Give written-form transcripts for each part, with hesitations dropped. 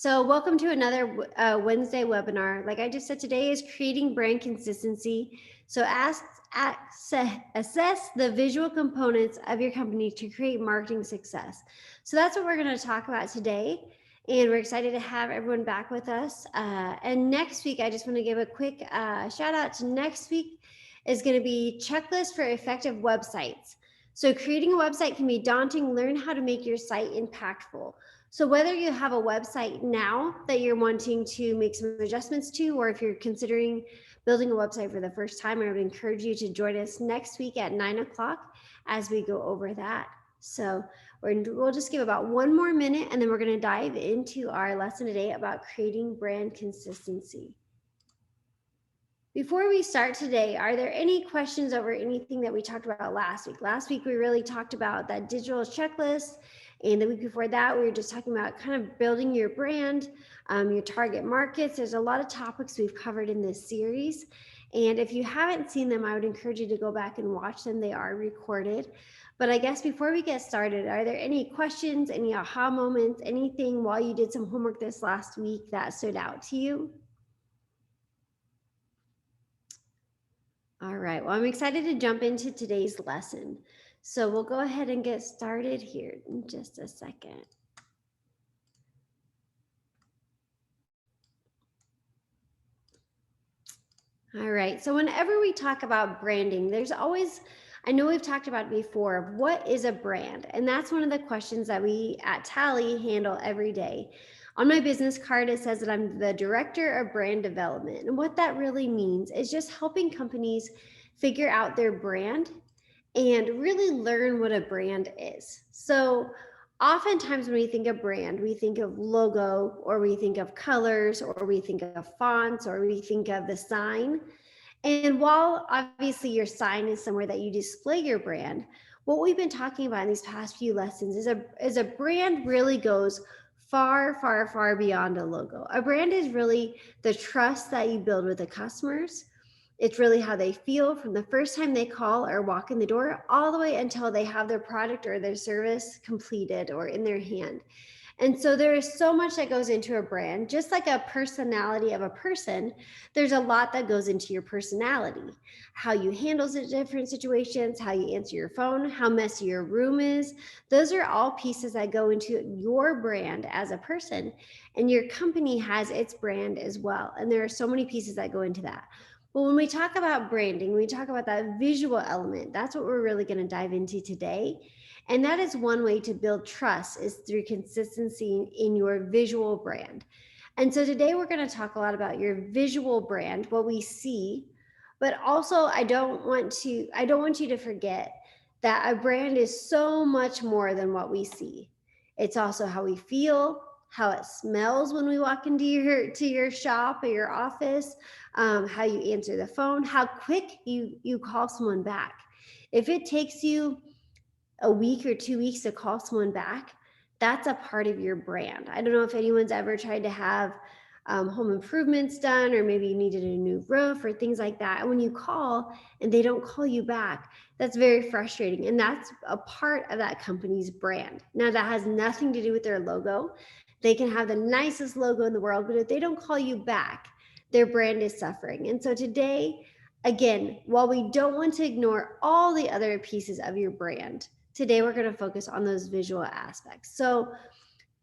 So welcome to another Wednesday webinar. Like I just said, today is creating brand consistency. So assess the visual components of your company to create marketing success. So that's what we're going to talk about today. And we're excited to have everyone back with us. And next week, I just want to give a quick shout out to next week is going to be checklist for effective websites. So creating a website can be daunting. Learn how to make your site impactful. So whether you have a website now that you're wanting to make some adjustments to, or if you're considering building a website for the first time, I would encourage you to join us next week at 9 o'clock as we go over that. So we'll just give about one more minute and then we're going to dive into our lesson today about creating brand consistency. Before we start today, are there any questions over anything that we talked about last week? Last week, we really talked about that digital checklist. And the week before that, we were just talking about kind of building your brand, your target markets. There's a lot of topics we've covered in this series. And if you haven't seen them, I would encourage you to go back and watch them. They are recorded. But I guess before we get started, are there any questions, any aha moments, anything while you did some homework this last week that stood out to you? All right, well, I'm excited to jump into today's lesson. So we'll go ahead and get started here in just a second. All right, so whenever we talk about branding, there's always, I know we've talked about it before, what is a brand? And that's one of the questions that we at Tally handle every day. On my business card, it says that I'm the director of brand development. And what that really means is just helping companies figure out their brand and really learn what a brand is. So oftentimes when we think of brand, we think of logo, or we think of colors, or we think of fonts, or we think of the sign. And while obviously your sign is somewhere that you display your brand, what we've been talking about in these past few lessons is a brand really goes far, far, far beyond a logo. A brand is really the trust that you build with the customers. It's really how they feel from the first time they call or walk in the door all the way until they have their product or their service completed or in their hand. And so there is so much that goes into a brand. Just like a personality of a person, there's a lot that goes into your personality. How you handle different situations, how you answer your phone, how messy your room is. Those are all pieces that go into your brand as a person. And your company has its brand as well. And there are so many pieces that go into that. But when we talk about branding, we talk about that visual element. That's what we're really going to dive into today. And that is one way to build trust, is through consistency in your visual brand. And so today we're going to talk a lot about your visual brand, what we see, but also I don't want you to forget that a brand is so much more than what we see. It's also how we feel, how it smells when we walk into your shop or your office, how you answer the phone, how quick you call someone back. If it takes you a week or 2 weeks to call someone back, that's a part of your brand. I don't know if anyone's ever tried to have home improvements done, or maybe you needed a new roof or things like that. And when you call and they don't call you back, that's very frustrating. And that's a part of that company's brand. Now, that has nothing to do with their logo. They can have the nicest logo in the world, but if they don't call you back, their brand is suffering. And so today, again, while we don't want to ignore all the other pieces of your brand, today we're going to focus on those visual aspects. So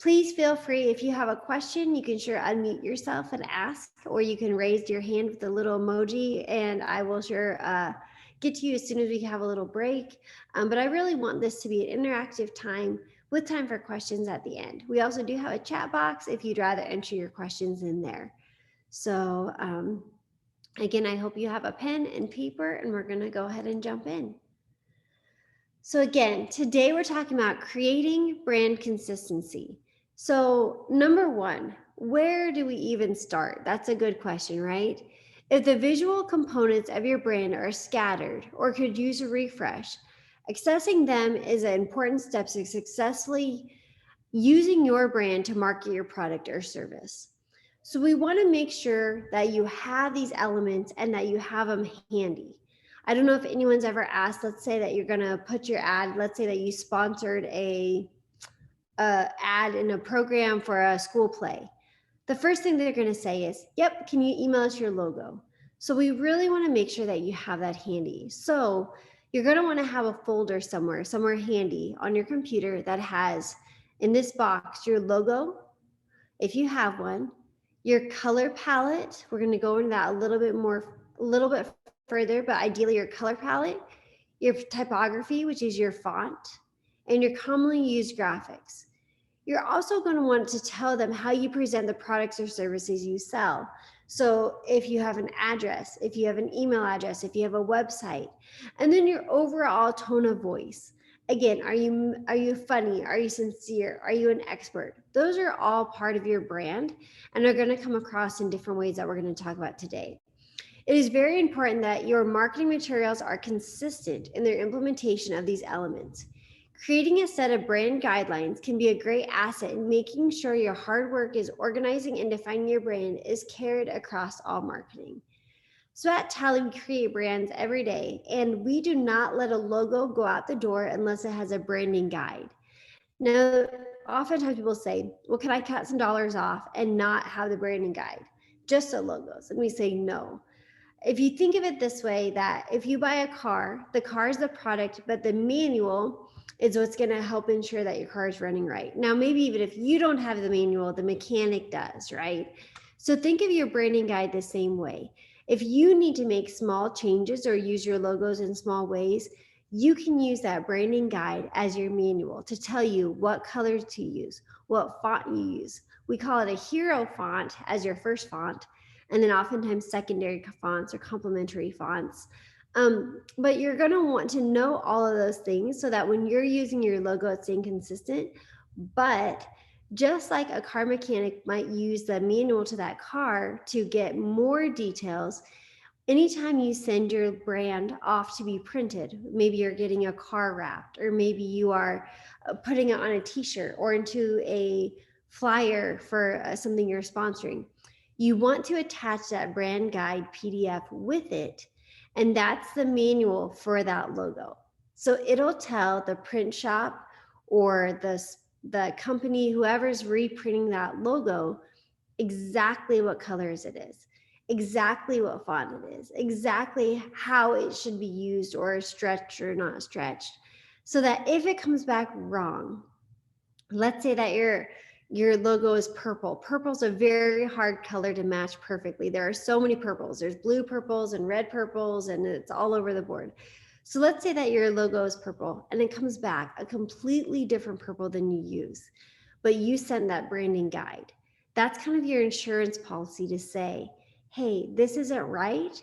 please feel free, if you have a question, you can sure unmute yourself and ask, or you can raise your hand with the little emoji and I will sure get to you as soon as we have a little break. But I really want this to be an interactive time with time for questions at the end. We also do have a chat box if you'd rather enter your questions in there. So again, I hope you have a pen and paper, and we're going to go ahead and jump in. So again, today we're talking about creating brand consistency. So number one, where do we even start? That's a good question, right? If the visual components of your brand are scattered or could use a refresh, accessing them is an important step to successfully using your brand to market your product or service. So we want to make sure that you have these elements and that you have them handy. I don't know if anyone's ever asked, let's say that you're going to put your ad, let's say that you sponsored a ad in a program for a school play. the first thing they're going to say is, yep, can you email us your logo? So we really want to make sure that you have that handy. So you're going to want to have a folder somewhere handy on your computer that has in this box your logo, if you have one, your color palette. We're going to go into that a little bit further, but ideally your color palette, your typography, which is your font, and your commonly used graphics. You're also going to want to tell them how you present the products or services you sell. So if you have an address, if you have an email address, if you have a website, and then your overall tone of voice. Again, are you funny? Are you sincere? Are you an expert? Those are all part of your brand and are going to come across in different ways that we're going to talk about today. It is very important that your marketing materials are consistent in their implementation of these elements. Creating a set of brand guidelines can be a great asset in making sure your hard work is organizing and defining your brand is carried across all marketing. So at Tally, we create brands every day, and we do not let a logo go out the door unless it has a branding guide. Now, oftentimes people say, well, can I cut some dollars off and not have the branding guide, just the logos? And we say no. If you think of it this way, that if you buy a car, the car is the product, but the manual is what's going to help ensure that your car is running right. Now, maybe even if you don't have the manual, the mechanic does, right? So think of your branding guide the same way. If you need to make small changes or use your logos in small ways, you can use that branding guide as your manual to tell you what colors to use, what font you use. We call it a hero font as your first font, and then oftentimes secondary fonts or complementary fonts. But you're going to want to know all of those things so that when you're using your logo, it's staying consistent. But just like a car mechanic might use the manual to that car to get more details, anytime you send your brand off to be printed, maybe you're getting a car wrapped, or maybe you are putting it on a t-shirt or into a flyer for something you're sponsoring, you want to attach that brand guide PDF with it. And that's the manual for that logo. So it'll tell the print shop or the company, whoever's reprinting that logo, exactly what colors it is, exactly what font it is, exactly how it should be used or stretched or not stretched. So that if it comes back wrong, let's say that your logo is purple. Purple's a very hard color to match perfectly. There are so many purples. There's blue purples and red purples, and it's all over the board. So let's say that your logo is purple and it comes back a completely different purple than you use, but you sent that branding guide. That's kind of your insurance policy to say, hey, this isn't right.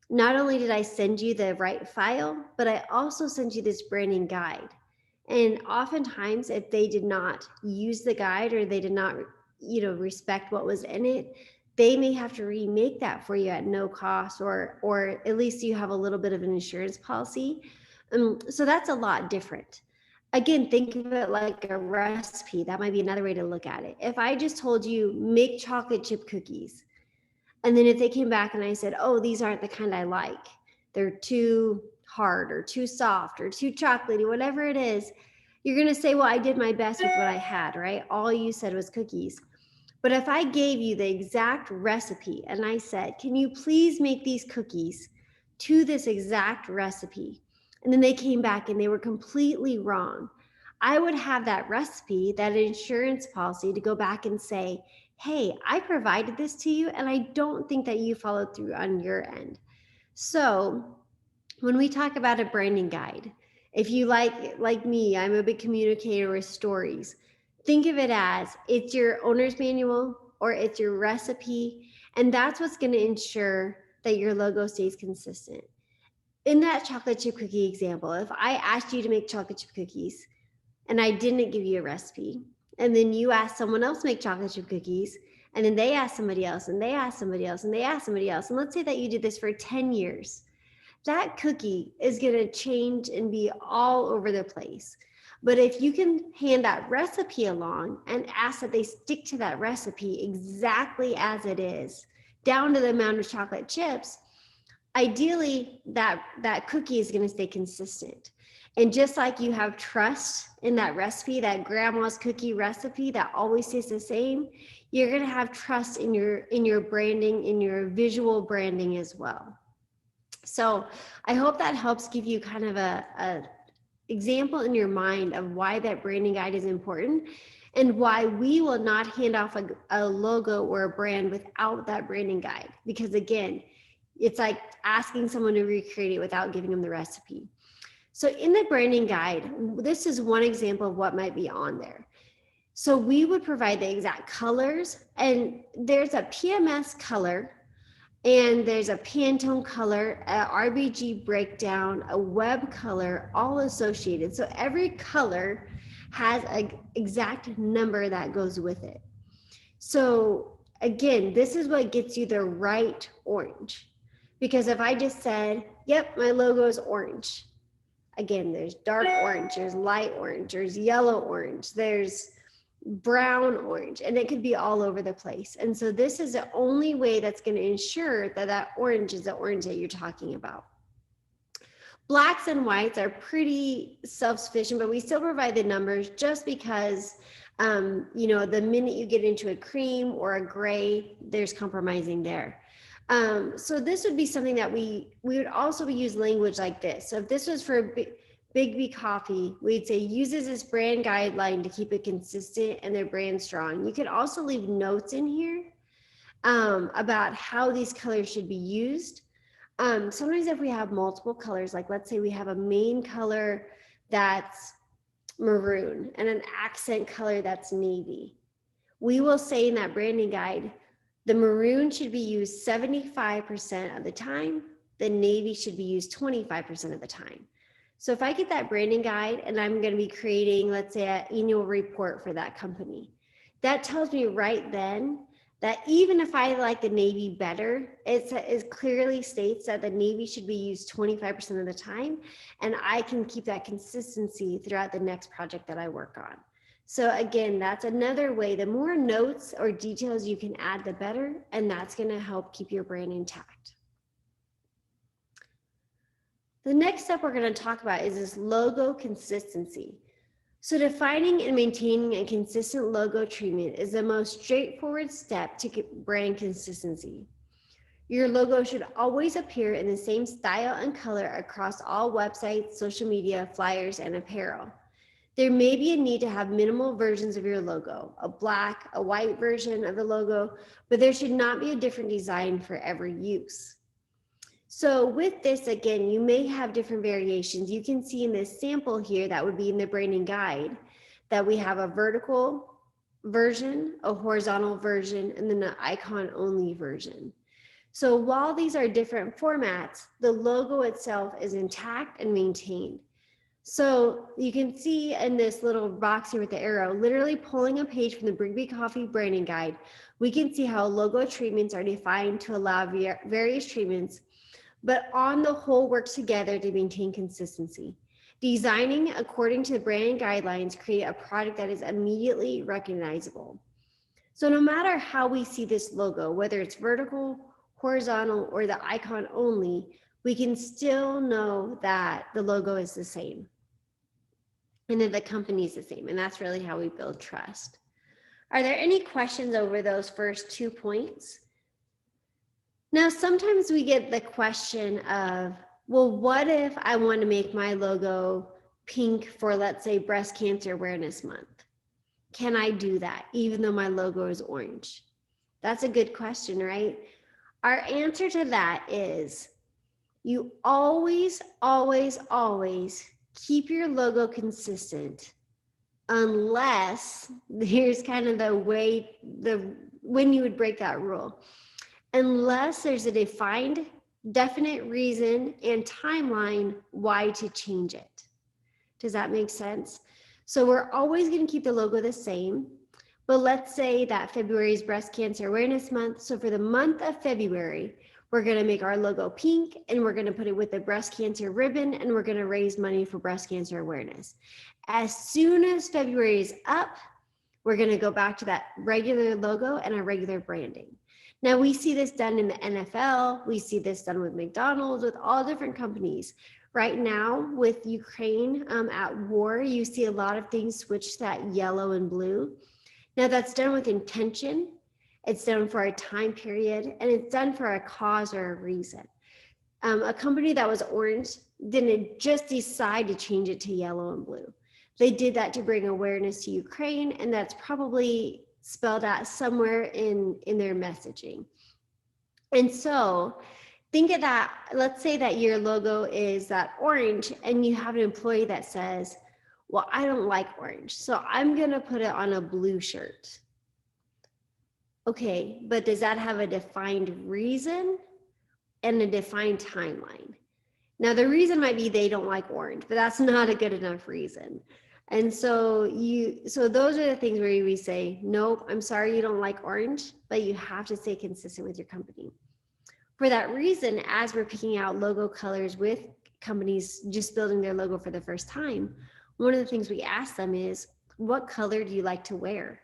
Not only did I send you the right file, but I also sent you this branding guide. And oftentimes, if they did not use the guide or they did not, respect what was in it, they may have to remake that for you at no cost, or at least you have a little bit of an insurance policy. So that's a lot different. Again, think of it like a recipe. That might be another way to look at it. If I just told you make chocolate chip cookies, and then if they came back and I said, oh, these aren't the kind I like, they're too hard or too soft or too chocolatey, whatever it is, you're going to say, well, I did my best with what I had, right? All you said was cookies. But if I gave you the exact recipe and I said, can you please make these cookies to this exact recipe? And then they came back and they were completely wrong. I would have that recipe, that insurance policy, to go back and say, hey, I provided this to you and I don't think that you followed through on your end. So when we talk about a branding guide, if you like me, I'm a big communicator with stories. Think of it as it's your owner's manual or it's your recipe, and that's what's going to ensure that your logo stays consistent. In that chocolate chip cookie example, if I asked you to make chocolate chip cookies and I didn't give you a recipe, and then you asked someone else to make chocolate chip cookies, and then they asked somebody else, and they asked somebody else, and they asked somebody else, and let's say that you did this for 10 years, that cookie is going to change and be all over the place. But if you can hand that recipe along and ask that they stick to that recipe exactly as it is, down to the amount of chocolate chips, ideally that cookie is going to stay consistent. And just like you have trust in that recipe, that grandma's cookie recipe that always tastes the same, you're going to have trust in your branding, in your visual branding as well. So I hope that helps give you kind of a example in your mind of why that branding guide is important and why we will not hand off a logo or a brand without that branding guide. Because again, it's like asking someone to recreate it without giving them the recipe. So in the branding guide, this is one example of what might be on there. So we would provide the exact colors, and there's a PMS color, and there's a Pantone color, a RBG breakdown, a web color, all associated. So every color has an exact number that goes with it. So again, this is what gets you the right orange. Because if I just said, yep, my logo is orange. Again, there's dark orange, there's light orange, there's yellow orange, there's brown orange, and it could be all over the place. And so this is the only way that's going to ensure that that orange is the orange that you're talking about. Blacks and whites are pretty self-sufficient, but we still provide the numbers just because, you know, the minute you get into a cream or a gray, there's compromising there. So this would be something that we would also use language like this. So if this was for Big B Coffee, we'd say uses this brand guideline to keep it consistent and their brand strong. You could also leave notes in here about how these colors should be used. Sometimes if we have multiple colors, like let's say we have a main color that's maroon and an accent color that's navy, we will say in that branding guide, the maroon should be used 75% of the time, the navy should be used 25% of the time. So if I get that branding guide and I'm going to be creating, let's say, an annual report for that company, that tells me right then that even if I like the navy better, it clearly states that the navy should be used 25% of the time, and I can keep that consistency throughout the next project that I work on. So again, that's another way. The more notes or details you can add, the better, and that's going to help keep your brand intact. The next step we're going to talk about is this logo consistency. So defining and maintaining a consistent logo treatment is the most straightforward step to get brand consistency. Your logo should always appear in the same style and color across all websites, social media, flyers, and apparel. There may be a need to have minimal versions of your logo, a black, a white version of the logo, but there should not be a different design for every use. So with this, again, you may have different variations. You can see in this sample here that would be in the branding guide that we have a vertical version, a horizontal version, and then an icon only version. So while these are different formats, the logo itself is intact and maintained. So you can see in this little box here with the arrow, literally pulling a page from the Big B Coffee branding guide, we can see how logo treatments are defined to allow various treatments, but on the whole work together to maintain consistency. Designing according to the brand guidelines create a product that is immediately recognizable. So no matter how we see this logo, whether it's vertical, horizontal, or the icon only, we can still know that the logo is the same and that the company is the same. And that's really how we build trust. Are there any questions over those first 2 points? Now, sometimes we get the question of, well, what if I want to make my logo pink for, let's say, Breast Cancer Awareness Month? Can I do that even though my logo is orange? That's a good question, right? Our answer to that is you always, always, always keep your logo consistent unless, here's kind of the way, when you would break that rule. Unless there's a defined, definite reason and timeline why to change it. Does that make sense? So we're always going to keep the logo the same, but let's say that February is Breast Cancer Awareness Month. So for the month of February, we're going to make our logo pink and we're going to put it with the breast cancer ribbon and we're going to raise money for breast cancer awareness. As soon as February is up, we're going to go back to that regular logo and our regular branding. Now we see this done in the NFL, we see this done with McDonald's, with all different companies. Right now with Ukraine at war, you see a lot of things switch to that yellow and blue. Now that's done with intention, it's done for a time period, and it's done for a cause or a reason. A company that was orange didn't just decide to change it to yellow and blue. They did that to bring awareness to Ukraine, and that's probably spelled out somewhere in their messaging. And so think of that. Let's say that your logo is that orange, and you have an employee that says, well, I don't like orange, so I'm going to put it on a blue shirt. Okay, but does that have a defined reason and a defined timeline? Now, the reason might be they don't like orange, but that's not a good enough reason. And so those are the things where we say, nope, I'm sorry you don't like orange, but you have to stay consistent with your company. For that reason, as we're picking out logo colors with companies just building their logo for the first time, one of the things we ask them is, what color do you like to wear?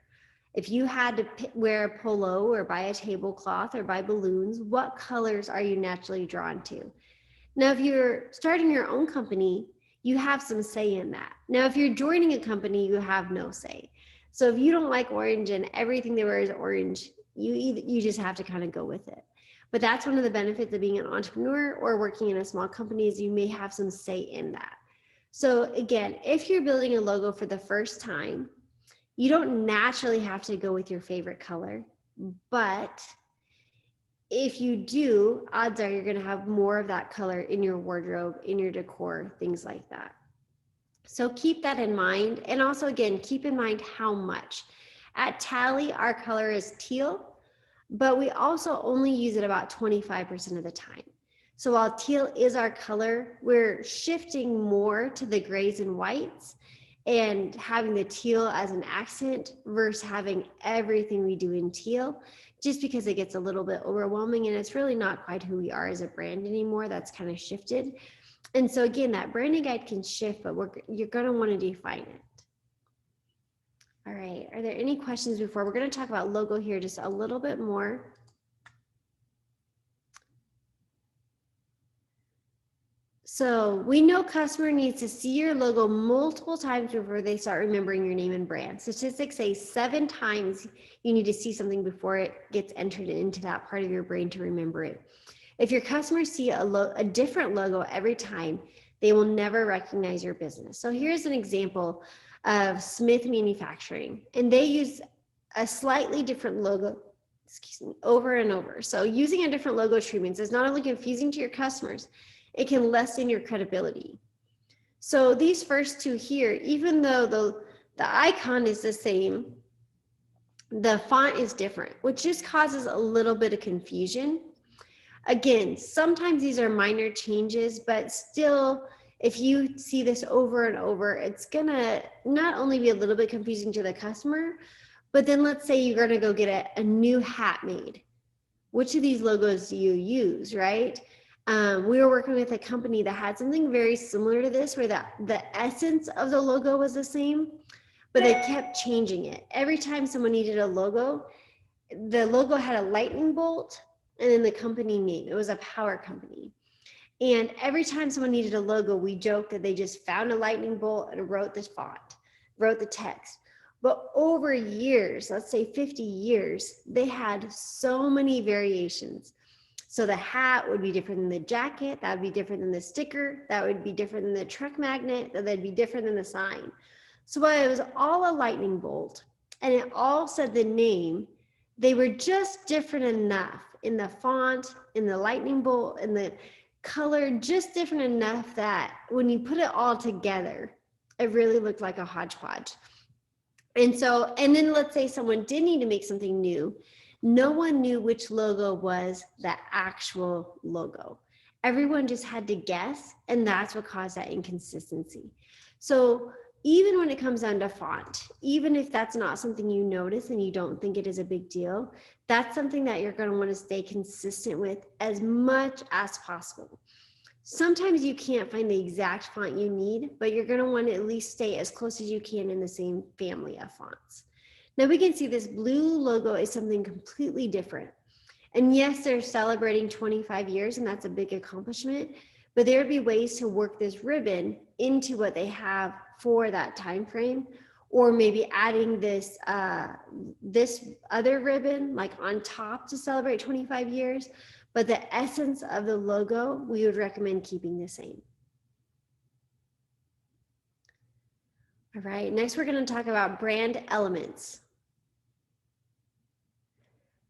If you had to wear a polo or buy a tablecloth or buy balloons, what colors are you naturally drawn to? Now, if you're starting your own company, you have some say in that. Now, if you're joining a company, you have no say. So if you don't like orange and everything they wear is orange, you just have to kind of go with it. But that's one of the benefits of being an entrepreneur or working in a small company is you may have some say in that. So again, if you're building a logo for the first time, you don't naturally have to go with your favorite color, but if you do, odds are you're going to have more of that color in your wardrobe, in your decor, things like that. So keep that in mind. And also, again, keep in mind how much. At Tally, our color is teal, but we also only use it about 25% of the time. So while teal is our color, we're shifting more to the grays and whites and having the teal as an accent versus having everything we do in teal, just because it gets a little bit overwhelming and it's really not quite who we are as a brand anymore. That's kind of shifted. And so again, that branding guide can shift, but you're going to want to define it. All right, are there any questions before? We're going to talk about logo here just a little bit more. So we know customer needs to see your logo multiple times before they start remembering your name and brand. Statistics say 7 times you need to see something before it gets entered into that part of your brain to remember it. If your customers see a different logo every time, they will never recognize your business. So here's an example of Smith Manufacturing, and they use a slightly different logo, over and over. So using a different logo treatments is not only confusing to your customers, it can lessen your credibility. So these first two here, even though the icon is the same, the font is different, which just causes a little bit of confusion. Again, sometimes these are minor changes, but still, if you see this over and over, it's gonna not only be a little bit confusing to the customer, but then let's say you're gonna go get a new hat made. Which of these logos do you use, right? We were working with a company that had something very similar to this, where the essence of the logo was the same, but they kept changing it. Every time someone needed a logo, the logo had a lightning bolt and then the company name. It was a power company. And every time someone needed a logo, we joked that they just found a lightning bolt and wrote this font, wrote the text. But over years, let's say 50 years, they had so many variations. So the hat would be different than the jacket, that would be different than the sticker, that would be different than the truck magnet, that would be different than the sign. So while it was all a lightning bolt and it all said the name, they were just different enough in the font, in the lightning bolt, in the color, just different enough that when you put it all together, it really looked like a hodgepodge. And then let's say someone did need to make something new. No one knew which logo was the actual logo. Everyone just had to guess, and that's what caused that inconsistency. So even when it comes down to font, even if that's not something you notice and you don't think it is a big deal, that's something that you're going to want to stay consistent with as much as possible. Sometimes you can't find the exact font you need, but you're going to want to at least stay as close as you can in the same family of fonts. Now we can see this blue logo is something completely different. And yes, they're celebrating 25 years, and that's a big accomplishment, but there would be ways to work this ribbon into what they have for that time frame, or maybe adding this this other ribbon like on top to celebrate 25 years, but the essence of the logo we would recommend keeping the same. All right, next we're going to talk about brand elements.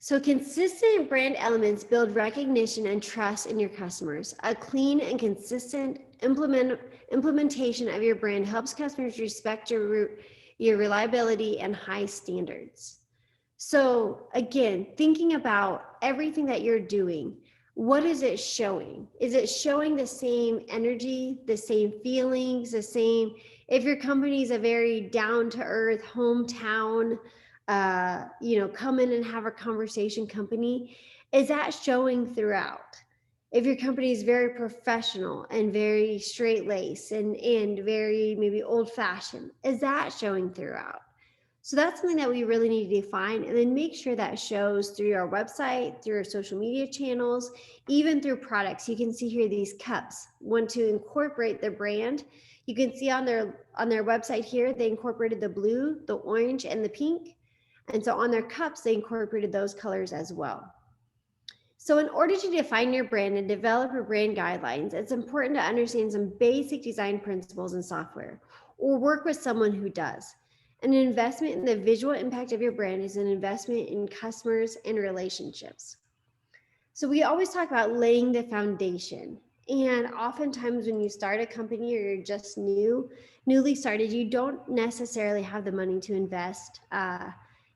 So consistent brand elements build recognition and trust in your customers. A clean and consistent implementation of your brand helps customers respect your reliability and high standards. So again, thinking about everything that you're doing, what is it showing? Is it showing the same energy, the same feelings, the same, if your company is a very down-to-earth hometown, come in and have a conversation company, is that showing throughout? If your company is very professional and very straight-laced and very maybe old-fashioned, is that showing throughout? So that's something that we really need to define, and then make sure that shows through our website, through our social media channels, even through products. You can see here these cups want to incorporate the brand. You can see on their website here, they incorporated the blue, the orange, and the pink. And so on their cups, they incorporated those colors as well. So in order to define your brand and develop your brand guidelines, it's important to understand some basic design principles in software, or work with someone who does. An investment in the visual impact of your brand is an investment in customers and relationships. So we always talk about laying the foundation. And oftentimes when you start a company or you're just newly started, you don't necessarily have the money to invest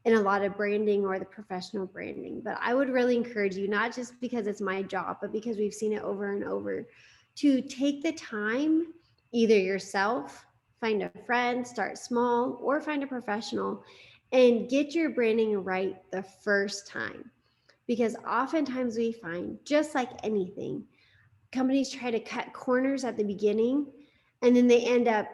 in a lot of branding or the professional branding. But I would really encourage you, not just because it's my job, but because we've seen it over and over, to take the time, either yourself, find a friend, start small, or find a professional, and get your branding right the first time. Because oftentimes we find, just like anything, companies try to cut corners at the beginning, and then they end up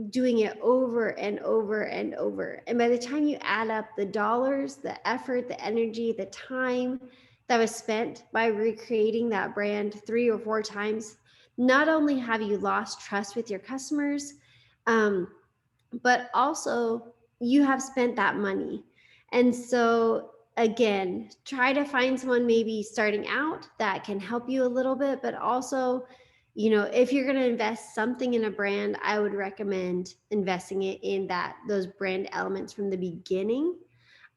doing it over and over and over. And by the time you add up the dollars, the effort, the energy, the time that was spent by recreating that brand 3 or 4 times, not only have you lost trust with your customers, but also you have spent that money. And so again, try to find someone maybe starting out that can help you a little bit, but also, if you're going to invest something in a brand, I would recommend investing it in those brand elements from the beginning,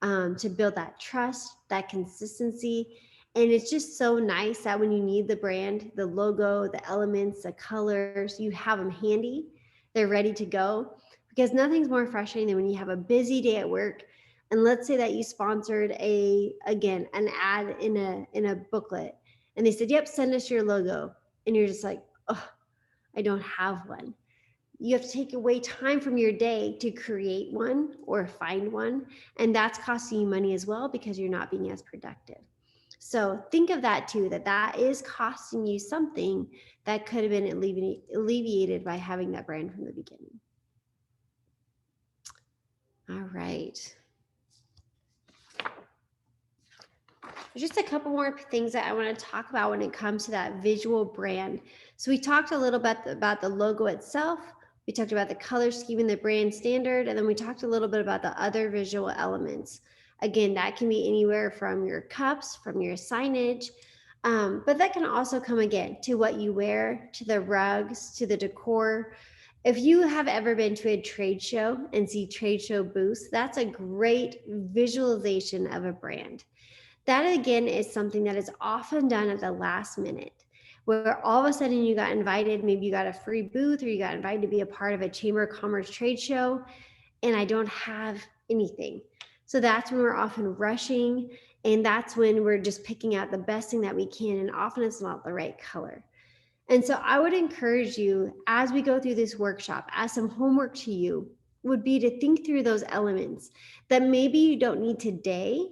to build that trust, that consistency. And it's just so nice that when you need the brand, the logo, the elements, the colors, you have them handy. They're ready to go, because nothing's more frustrating than when you have a busy day at work. And let's say that you sponsored an ad in a booklet, and they said, yep, send us your logo. And you're just like, oh, I don't have one. You have to take away time from your day to create one or find one. And that's costing you money as well, because you're not being as productive. So think of that too, that is costing you something that could have been alleviated by having that brand from the beginning. All right. There's just a couple more things that I want to talk about when it comes to that visual brand. So we talked a little bit about the logo itself. We talked about the color scheme and the brand standard, and then we talked a little bit about the other visual elements. Again, that can be anywhere from your cups, from your signage, but that can also come again to what you wear, to the rugs, to the decor. If you have ever been to a trade show and see trade show booths, that's a great visualization of a brand. That again is something that is often done at the last minute, where all of a sudden you got invited, maybe you got a free booth, or you got invited to be a part of a Chamber of Commerce trade show, and I don't have anything. So that's when we're often rushing, and that's when we're just picking out the best thing that we can, and often it's not the right color. And so I would encourage you, as we go through this workshop, as some homework to you, would be to think through those elements that maybe you don't need today.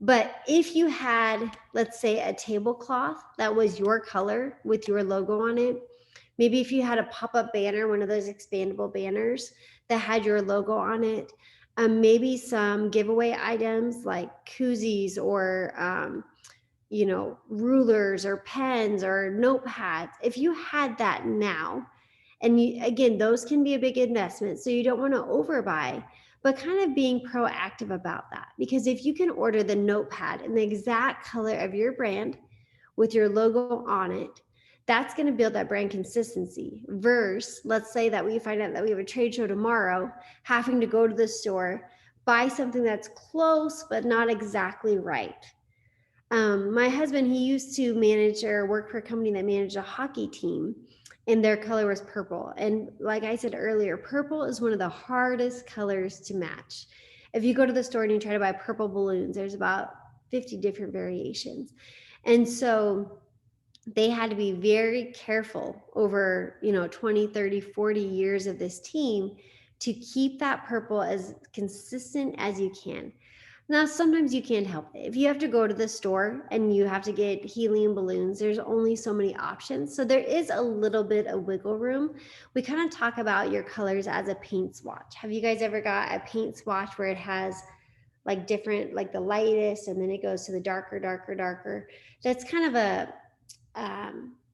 But if you had, let's say, a tablecloth that was your color with your logo on it, maybe if you had a pop-up banner, one of those expandable banners that had your logo on it, maybe some giveaway items like koozies or rulers or pens or notepads, if you had that now, and again, those can be a big investment, so you don't want to overbuy, but kind of being proactive about that. Because if you can order the notepad in the exact color of your brand with your logo on it, that's going to build that brand consistency. Versus, let's say that we find out that we have a trade show tomorrow, having to go to the store, buy something that's close but not exactly right. My husband, he used to manage or work for a company that managed a hockey team, and their color was purple. And like I said earlier, purple is one of the hardest colors to match. If you go to the store and you try to buy purple balloons, there's about 50 different variations. And so they had to be very careful over 20, 30, 40 years of this team to keep that purple as consistent as you can. Now, sometimes you can't help it. If you have to go to the store and you have to get helium balloons, there's only so many options. So there is a little bit of wiggle room. We kind of talk about your colors as a paint swatch. Have you guys ever got a paint swatch where it has like different, like the lightest, and then it goes to the darker, darker, darker? That's kind of a,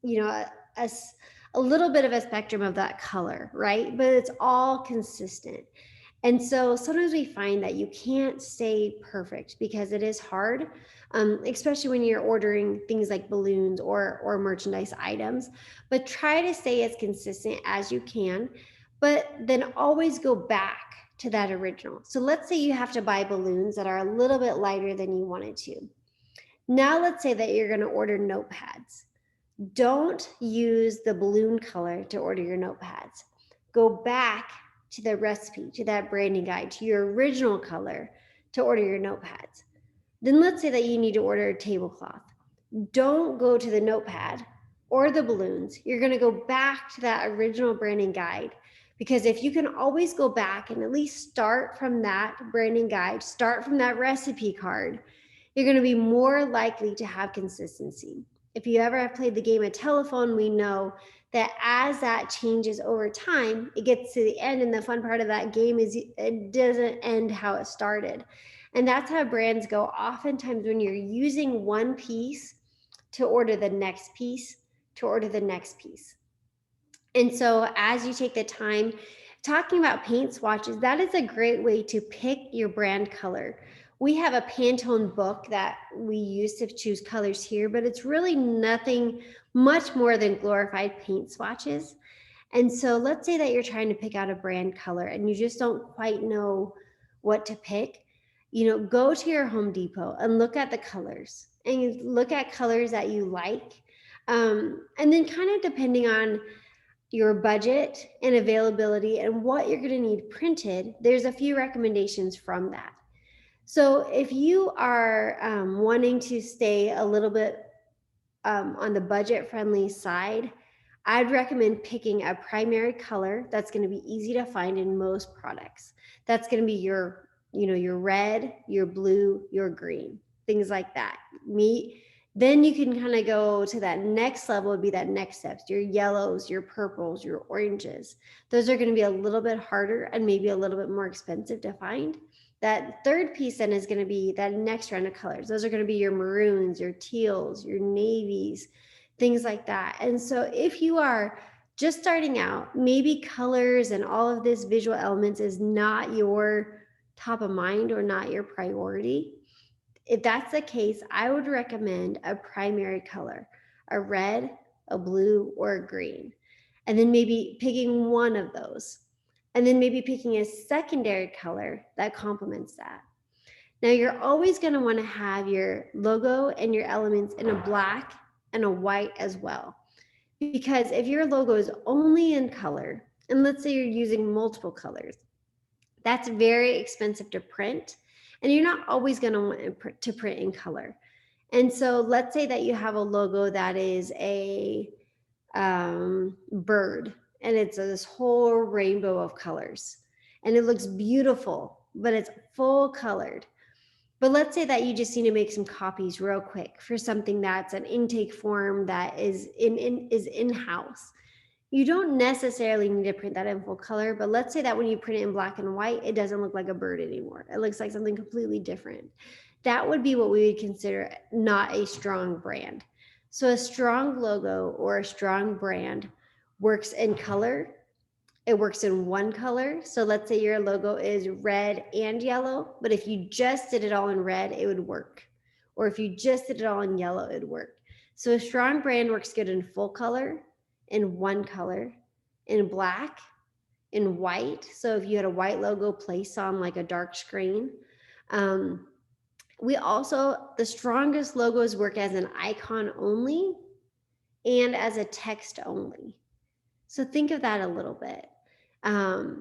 you know, a little bit of a spectrum of that color, right? But it's all consistent. And so sometimes we find that you can't stay perfect because it is hard, especially when you're ordering things like balloons or merchandise items. But try to stay as consistent as you can, but then always go back to that original. So let's say you have to buy balloons that are a little bit lighter than you wanted to. Now let's say that you're going to order notepads. Don't use the balloon color to order your notepads. Go back to the recipe, to that branding guide, to your original color to order your notepads. Then let's say that you need to order a tablecloth. Don't go to the notepad or the balloons. You're going to go back to that original branding guide, because if you can always go back and at least start from that branding guide, start from that recipe card, you're going to be more likely to have consistency. If you ever have played the game of telephone, we know that as that changes over time, it gets to the end, and the fun part of that game is it doesn't end how it started. And that's how brands go. Oftentimes when you're using one piece to order the next piece, to order the next piece. And so as you take the time talking about paint swatches, that is a great way to pick your brand color. We have a Pantone book that we use to choose colors here, but it's really nothing much more than glorified paint swatches. And so let's say that you're trying to pick out a brand color and you just don't quite know what to pick. Go to your Home Depot and look at the colors and look at colors that you like. And then kind of depending on your budget and availability and what you're going to need printed, there's a few recommendations from that. So if you are wanting to stay a little bit on the budget friendly side, I'd recommend picking a primary color that's going to be easy to find in most products. That's going to be your red, your blue, your green, things like that. Then you can kind of go to that next level, would be that next steps, your yellows, your purples, your oranges. Those are going to be a little bit harder and maybe a little bit more expensive to find. That third piece then is going to be that next round of colors. Those are going to be your maroons, your teals, your navies, things like that. And so if you are just starting out, maybe colors and all of this visual elements is not your top of mind or not your priority. If that's the case, I would recommend a primary color, a red, a blue, or a green. And then maybe picking one of those. And then maybe picking a secondary color that complements that. Now you're always going to want to have your logo and your elements in a black and a white as well. Because if your logo is only in color, and let's say you're using multiple colors, that's very expensive to print, and you're not always going to want to print in color. And so let's say that you have a logo that is a bird, and it's this whole rainbow of colors, and it looks beautiful, but it's full colored. But let's say that you just need to make some copies real quick for something that's an intake form that is in-house. You don't necessarily need to print that in full color, but let's say that when you print it in black and white, it doesn't look like a bird anymore. It looks like something completely different. that would be what we would consider not a strong brand. So a strong logo or a strong brand works in color. It works in one color. So let's say your logo is red and yellow, but if you just did it all in red, it would work. Or if you just did it all in yellow, it would work. So a strong brand works good in full color, in one color, in black, in white. So if you had a white logo placed on like a dark screen, we also, the strongest logos work as an icon only and as a text only. So think of that a little bit.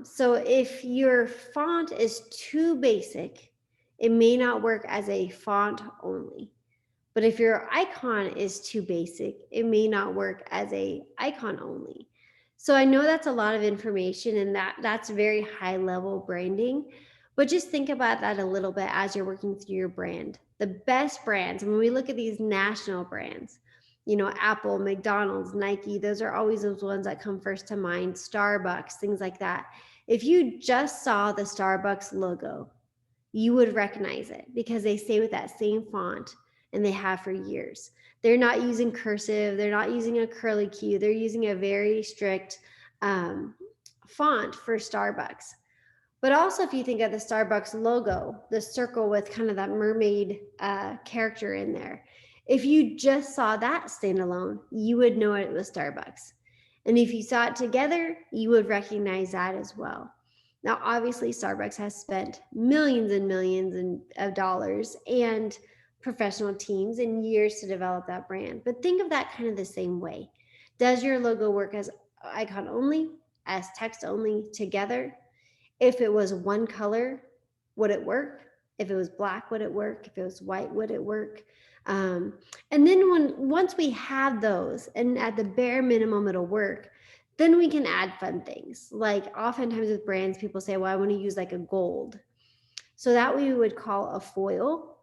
So if your font is too basic, it may not work as a font only. But if your icon is too basic, it may not work as a icon only. So I know that's a lot of information and that's very high level branding, but just think about that a little bit as you're working through your brand. The best brands, when we look at these national brands, you know, Apple, McDonald's, Nike, those are always those ones that come first to mind, Starbucks, things like that. If you just saw the Starbucks logo, you would recognize it because they stay with that same font and they have for years. They're not using cursive, they're not using a curly Q, they're using a very strict font for Starbucks. But also, if you think of the Starbucks logo, the circle with kind of that mermaid character in there, if you just saw that standalone, you would know it was Starbucks. And if you saw it together, you would recognize that as well. Now, obviously, Starbucks has spent millions and millions of dollars and professional teams and years to develop that brand. But think of that kind of the same way. Does your logo work as icon only, as text only, together? If it was one color, would it work? If it was black, would it work? If it was white, would it work? And then once we have those, and at the bare minimum it'll work, then we can add fun things. Like oftentimes with brands, people say, well, I want to use like a gold. So that we would call a foil.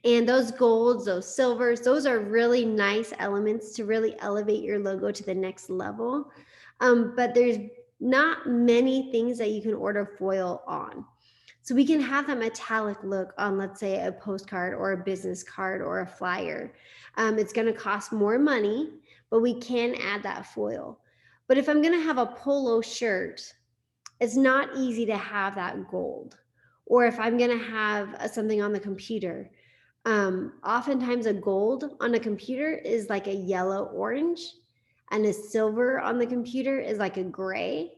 And those golds, those silvers, those are really nice elements to really elevate your logo to the next level. But there's not many things that you can order foil on. So we can have that metallic look on, let's say, a postcard or a business card or a flyer. It's going to cost more money, but we can add that foil. But if I'm going to have a polo shirt, it's not easy to have that gold. Or if I'm going to have something on the computer, oftentimes a gold on a computer is like a yellow orange, and a silver on the computer is like a gray.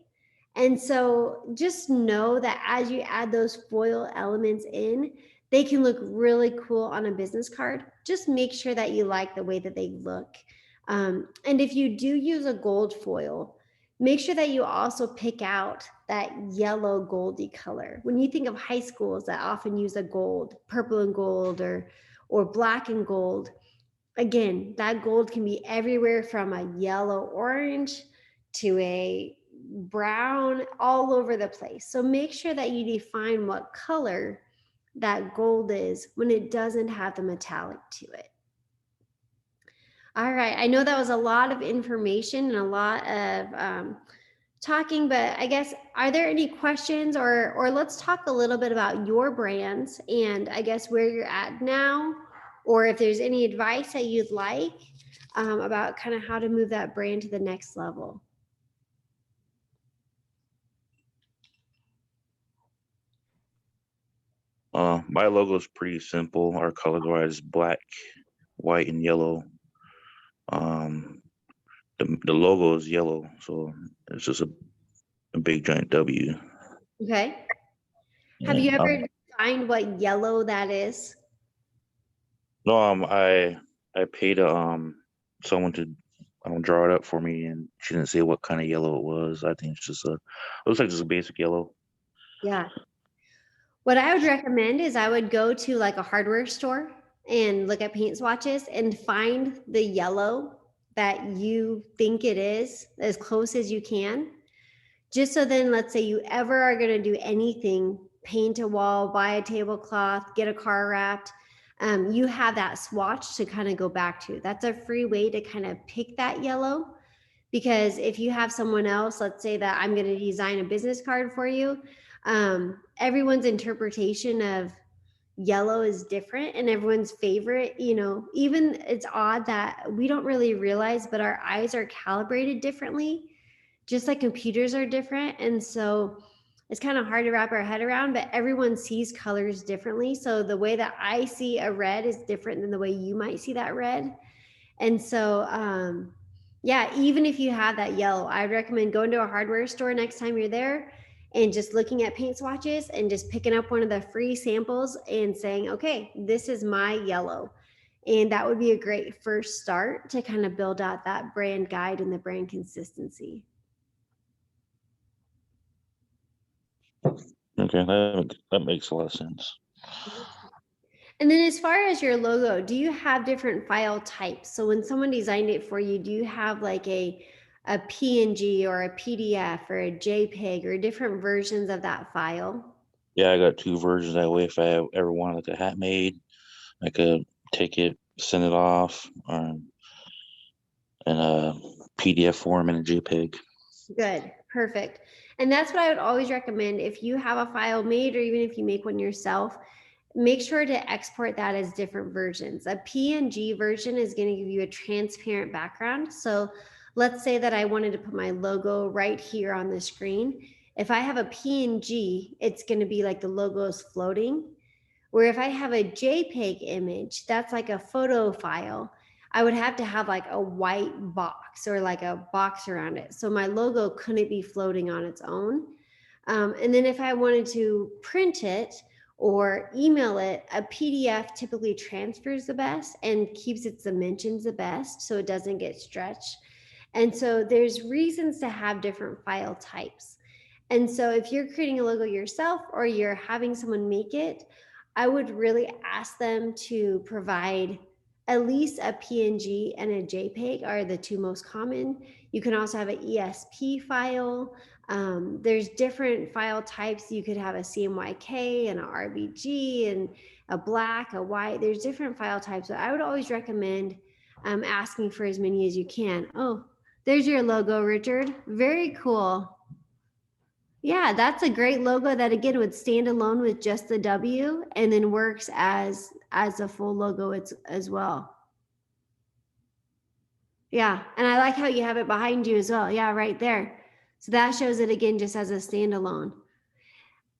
And so just know that as you add those foil elements in, they can look really cool on a business card. Just make sure that you like the way that they look. And if you do use a gold foil, make sure that you also pick out that yellow goldy color. When you think of high schools that often use a gold, purple and gold, or black and gold, again, that gold can be everywhere from a yellow orange to a brown, all over the place. So make sure that you define what color that gold is when it doesn't have the metallic to it. All right, I know that was a lot of information and a lot of talking, but I guess, are there any questions, or let's talk a little bit about your brands and I guess where you're at now, or if there's any advice that you'd like about kind of how to move that brand to the next level. My logo is pretty simple. Our color is black, white, and yellow. The logo is yellow, so it's just a big giant W. Okay. Have you And ever defined what yellow that is? no, I paid someone to draw it up for me, and she didn't say what kind of yellow it was. I think it's just it looks like just a basic yellow. Yeah. What I would recommend is I would go to like a hardware store and look at paint swatches and find the yellow that you think it is as close as you can. Just so then, let's say you ever are going to do anything, paint a wall, buy a tablecloth, get a car wrapped, you have that swatch to kind of go back to. That's a free way to kind of pick that yellow. Because if you have someone else, let's say that I'm going to design a business card for you, everyone's interpretation of yellow is different and everyone's favorite, even it's odd that we don't really realize, but our eyes are calibrated differently, just like computers are different. And so it's kind of hard to wrap our head around, but everyone sees colors differently. So the way that I see a red is different than the way you might see that red. And so, yeah, even if you have that yellow, I'd recommend going to a hardware store next time you're there and just looking at paint swatches and just picking up one of the free samples and saying, okay, this is my yellow. And that would be a great first start to kind of build out that brand guide and the brand consistency. Okay, that makes a lot of sense. And then as far as your logo, do you have different file types? So when someone designed it for you, do you have like a PNG or a PDF or a JPEG or different versions of that file? Yeah, I got two versions. That way, if I ever want like a hat made, I could take it, send it off, in a PDF form and a JPEG. Good, perfect. And that's what I would always recommend. If you have a file made, or even if you make one yourself, make sure to export that as different versions. A PNG version is going to give you a transparent background. So let's say that I wanted to put my logo right here on the screen. If I have a PNG, it's going to be like the logo is floating. Where if I have a JPEG image, that's like a photo file, I would have to have like a white box or like a box around it. So my logo couldn't be floating on its own. And then if I wanted to print it or email it, a PDF typically transfers the best and keeps its dimensions the best so it doesn't get stretched. And so there's reasons to have different file types. And so if you're creating a logo yourself or you're having someone make it, I would really ask them to provide at least a PNG and a JPEG are the two most common. You can also have an ESP file. There's different file types. You could have a CMYK and a RBG and a black, a white. There's different file types. So I would always recommend asking for as many as you can. Oh, there's your logo, Richard. Very cool. Yeah, that's a great logo that again would stand alone with just the W and then works as a full logo as well. Yeah, and I like how you have it behind you as well. Yeah, right there. So that shows it again just as a standalone.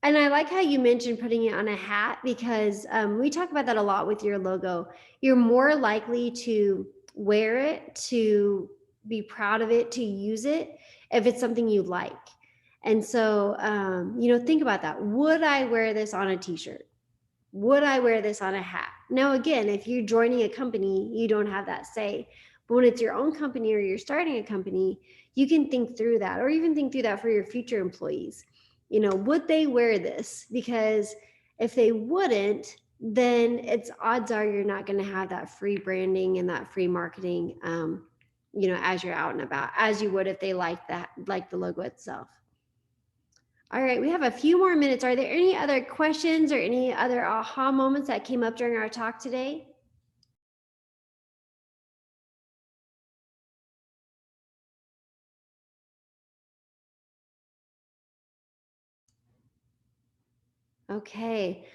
And I like how you mentioned putting it on a hat because we talk about that a lot with your logo. You're more likely to wear it, to be proud of it, to use it if it's something you like. And so, think about that. Would I wear this on a t-shirt? Would I wear this on a hat? Now, again, if you're joining a company, you don't have that say. But when it's your own company or you're starting a company, you can think through that or even think through that for your future employees. Would they wear this? Because if they wouldn't, then it's odds are you're not going to have that free branding and that free marketing, as you're out and about, as you would if they like the logo itself. All right, we have a few more minutes. Are there any other questions or any other aha moments that came up during our talk today? Okay.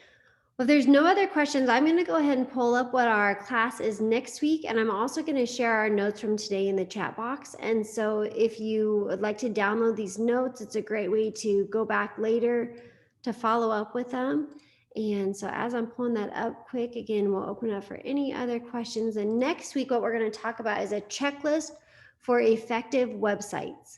Well, if there's no other questions, I'm going to go ahead and pull up what our class is next week. And I'm also going to share our notes from today in the chat box. And so if you would like to download these notes, it's a great way to go back later to follow up with them. And so as I'm pulling that up quick, again, we'll open up for any other questions. And next week, what we're going to talk about is a checklist for effective websites.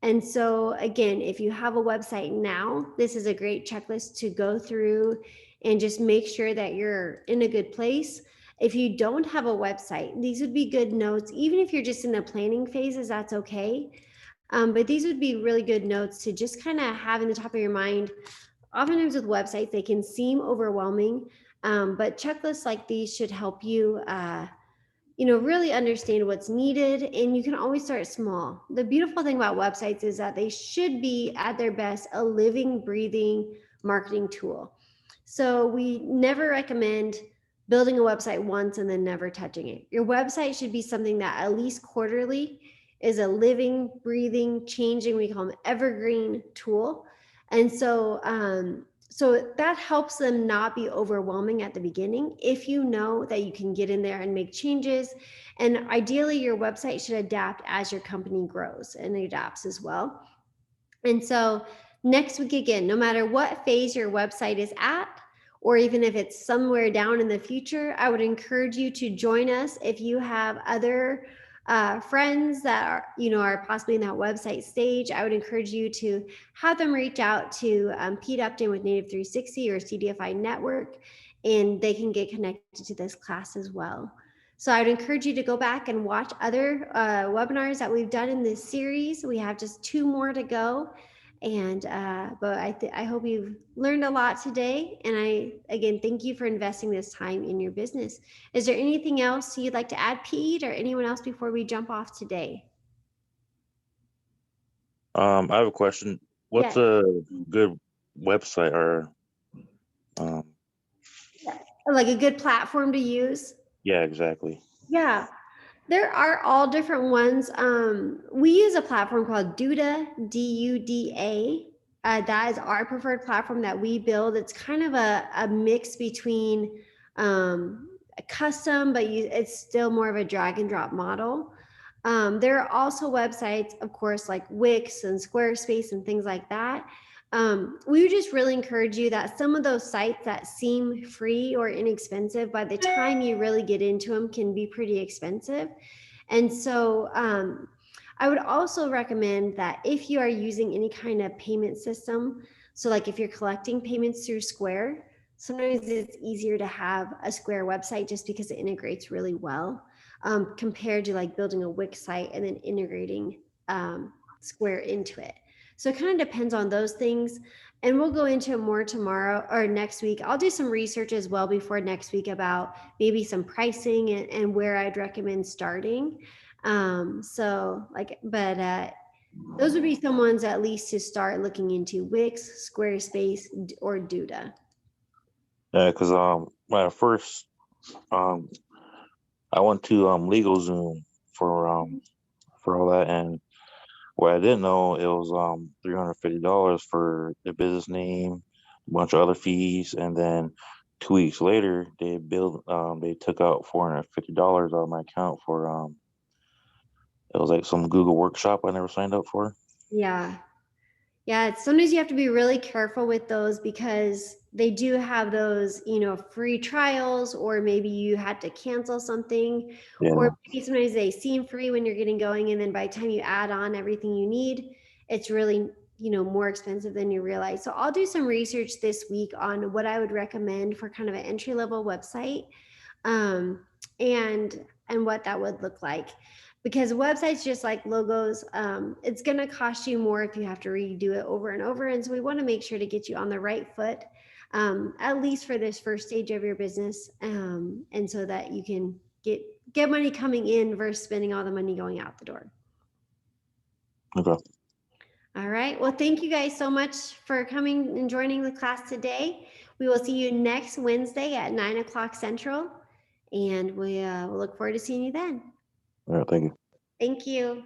And so again, if you have a website now, this is a great checklist to go through and just make sure that you're in a good place. If you don't have a website, these would be good notes. Even if you're just in the planning phases, that's okay. But these would be really good notes to just kind of have in the top of your mind. Oftentimes with websites, they can seem overwhelming, but checklists like these should help you really understand what's needed, and you can always start small. The beautiful thing about websites is that they should be at their best a living, breathing marketing tool. So we never recommend building a website once and then never touching it. Your website should be something that at least quarterly is a living, breathing, changing, we call them evergreen tool. And so So that helps them not be overwhelming at the beginning if you know that you can get in there and make changes. And ideally, your website should adapt as your company grows and adapts as well. And so next week, again, no matter what phase your website is at, or even if it's somewhere down in the future, I would encourage you to join us if you have other friends that are, are possibly in that website stage. I would encourage you to have them reach out to Pete Upton with Native 360 or CDFI Network, and they can get connected to this class as well. So I would encourage you to go back and watch other webinars that we've done in this series. We have just 2 more to go. And but I hope you've learned a lot today. And I again thank you for investing this time in your business. Is there anything else you'd like to add, Pete, or anyone else before we jump off today? I have a question. What's Yeah, a good website or um yeah. Like a good platform to use. yeah, exactly. Yeah. There are all different ones. We use a platform called Duda, Duda. That is our preferred platform that we build. It's kind of a mix between a custom, but it's still more of a drag and drop model. There are also websites, of course, like Wix and Squarespace and things like that. We would just really encourage you that some of those sites that seem free or inexpensive, by the time you really get into them, can be pretty expensive. And so I would also recommend that if you are using any kind of payment system, so like if you're collecting payments through Square, sometimes it's easier to have a Square website just because it integrates really well, compared to like building a Wix site and then integrating Square into it. So it kind of depends on those things. And we'll go into it more tomorrow or next week. I'll do some research as well before next week about maybe some pricing and where I'd recommend starting. Those would be some ones at least to start looking into: Wix, Squarespace, or Duda. Yeah, because when I first um I went to LegalZoom for all that, and what I didn't know, it was $350 for the business name, a bunch of other fees, and then 2 weeks later they took out $450 out of my account for it was like some Google workshop I never signed up for. Yeah. Yeah, sometimes you have to be really careful with those because they do have those, free trials, or maybe you had to cancel something, or Yeah. maybe sometimes they seem free when you're getting going, and then by the time you add on everything you need, it's really, more expensive than you realize. So I'll do some research this week on what I would recommend for kind of an entry level website, um, and what that would look like, because websites, just like logos, it's going to cost you more if you have to redo it over and over. And so we want to make sure to get you on the right foot, at least for this first stage of your business, and so that you can get money coming in versus spending all the money going out the door. Okay. All right, well, thank you guys so much for coming and joining the class today. We will see you next Wednesday at 9 o'clock Central, and we will look forward to seeing you then. All right. Thank you. Thank you.